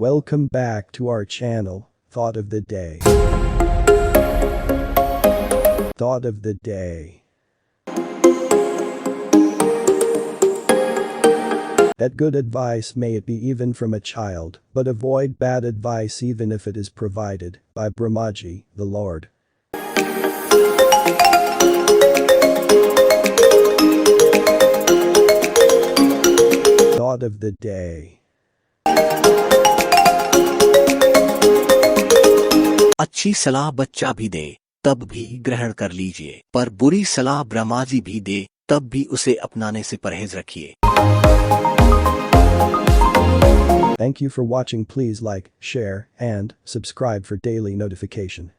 Welcome back to our channel, Thought of the Day. Thought of the Day. That good advice may it be even from a child, but avoid bad advice even if it is provided by Brahmaji, the Lord. Thought of the Day. अच्छी सलाह बच्चा भी दे तब भी ग्रहण कर लीजिए, पर बुरी सलाह ब्रह्मा जी भी दे तब भी उसे अपनाने से परहेज रखिए। Thank you for watching. Please like, share, and subscribe for daily notification.